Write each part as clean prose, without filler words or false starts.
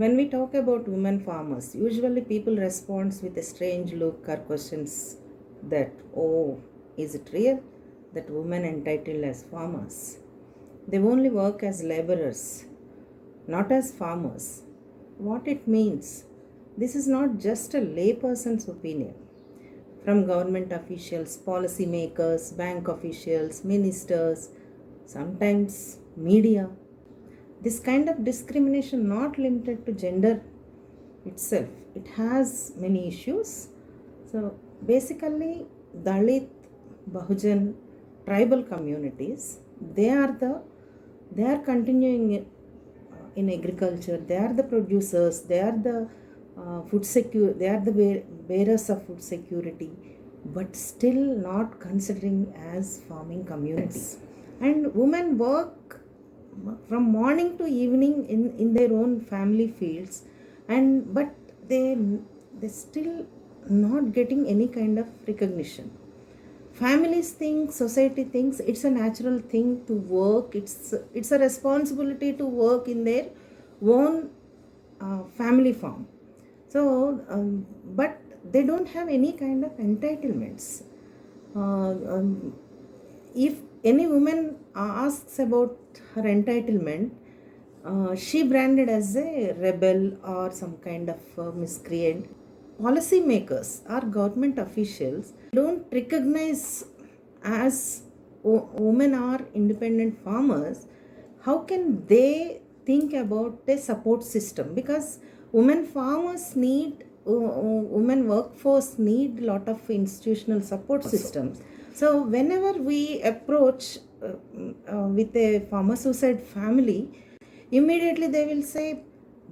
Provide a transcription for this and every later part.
When we talk about women farmers, usually people respond with a strange look or questions that, oh, is it real that women entitled as farmers? They only work as laborers, not as farmers. What it means? This is not just a layperson's opinion. From government officials, policy makers, bank officials, ministers, sometimes media, this kind of discrimination not limited to gender itself, it has many issues. So basically, Dalit, Bahujan, tribal communities, they are continuing in agriculture. They are the producers. They are the food secure. They are the bearers of food security, but still not considering as farming communities. And women work from morning to evening in their own family fields, and but they still not getting any kind of recognition. Families think, society thinks it's a natural thing to work, it's a responsibility to work in their own family farm. So but they don't have any kind of entitlements. If any woman asks about her entitlement, she branded as a rebel or some kind of miscreant. Policymakers or government officials don't recognize as women are independent farmers. How can they think about a support system? Because women farmers need women workforce need a lot of institutional support systems. So whenever we approach with a farmer suicide family, immediately they will say,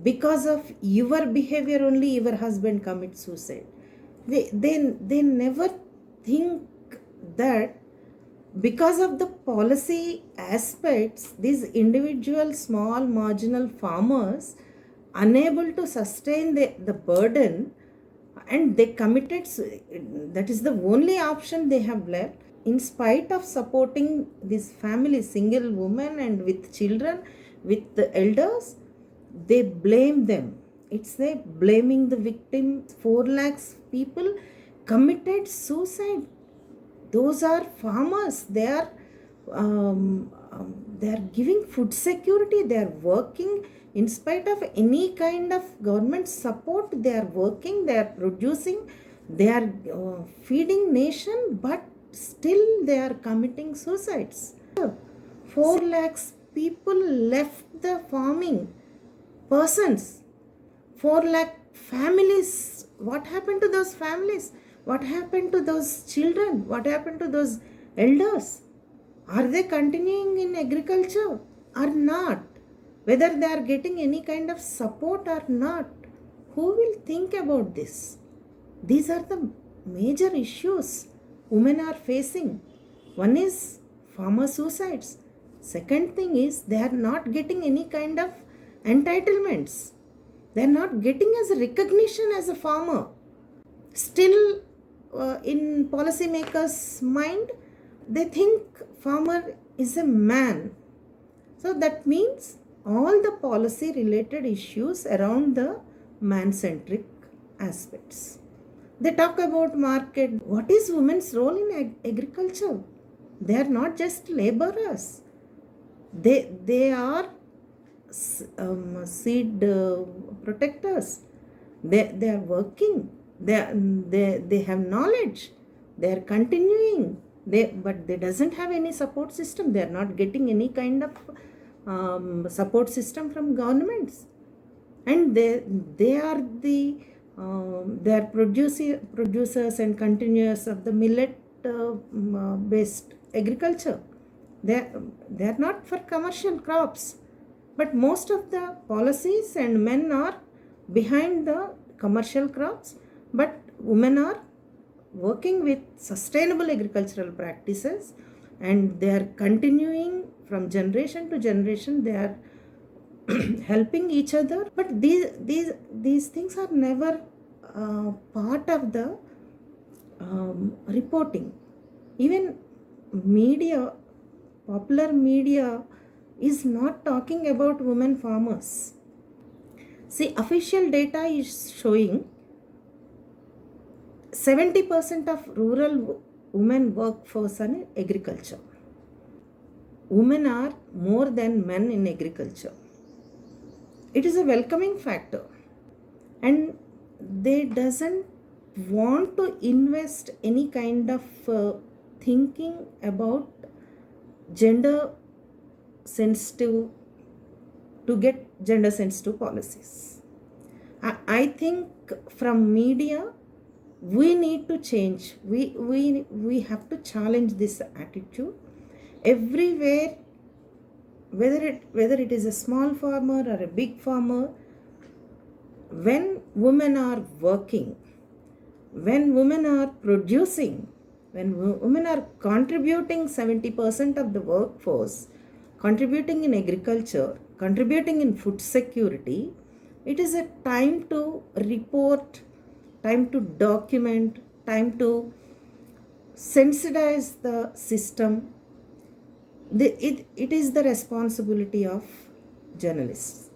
because of your behavior only your husband commits suicide. They never think that because of the policy aspects, these individual small marginal farmers unable to sustain the burden, and they committed, that is the only option they have left. In spite of supporting this family, single woman and with children, with the elders, they blame them. It's a blaming the victim. 4 lakhs people committed suicide. Those are farmers. They are giving food security. They are working in spite of any kind of government support. They are working. They are producing. They are feeding nation, but still they are committing suicides. 4 lakhs people left the farming persons. 4 lakh families. What happened to those families? What happened to those children? What happened to those elders? Are they continuing in agriculture or not? Whether they are getting any kind of support or not, who will think about this? These are the major issues women are facing. One is farmer suicides. Second thing is they are not getting any kind of entitlements. They are not getting as a recognition as a farmer. Still, in policymakers' mind, they think farmer is a man. So that means all the policy related issues around the man-centric aspects. They talk about market. What is women's role in agriculture? They are not just laborers. They are seed protectors. They are working. They have knowledge. They are continuing. But they doesn't have any support system. They are not getting any kind of support system from governments. And they are the they are producers and continuers of the millet based agriculture. They are not for commercial crops, but most of the policies and men are behind the commercial crops, but women are working with sustainable agricultural practices, and they are continuing from generation to generation. They are helping each other, but these things are never part of the reporting. Even media, popular media, is not talking about women farmers. See, official data is showing 70% of rural women workforce in agriculture. Women are more than men in agriculture. It is a welcoming factor, and they doesn't want to invest any kind of thinking about gender sensitive to get gender sensitive policies. I think from media we need to change. We have to challenge this attitude everywhere, whether it is a small farmer or a big farmer. When women are working, when women are producing, when women are contributing 70% of the workforce, contributing in agriculture, contributing in food security, it is a time to report, time to document, time to sensitize the system. It is the responsibility of journalists.